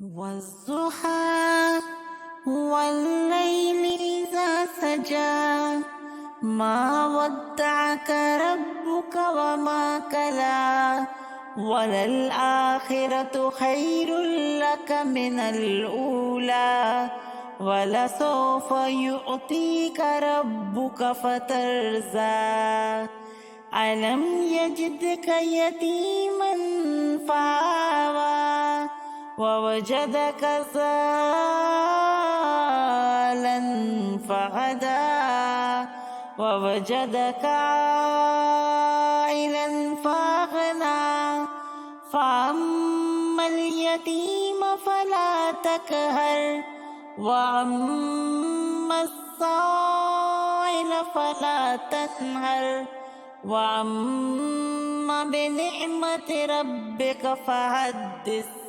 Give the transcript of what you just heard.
والضحى والليل إذا سجى ما ودعك ربك وما كلا وللآخرة خير لك من الأولى ولسوف يعطيك ربك فترضى ألم يجدك يتيما فآوى ووجدك ضالا فهدى ووجدك عائلا فأغنى فأما اليتيم فلا تقهر وأما السائل فلا تنهر وأما بنعمة ربك فحدث.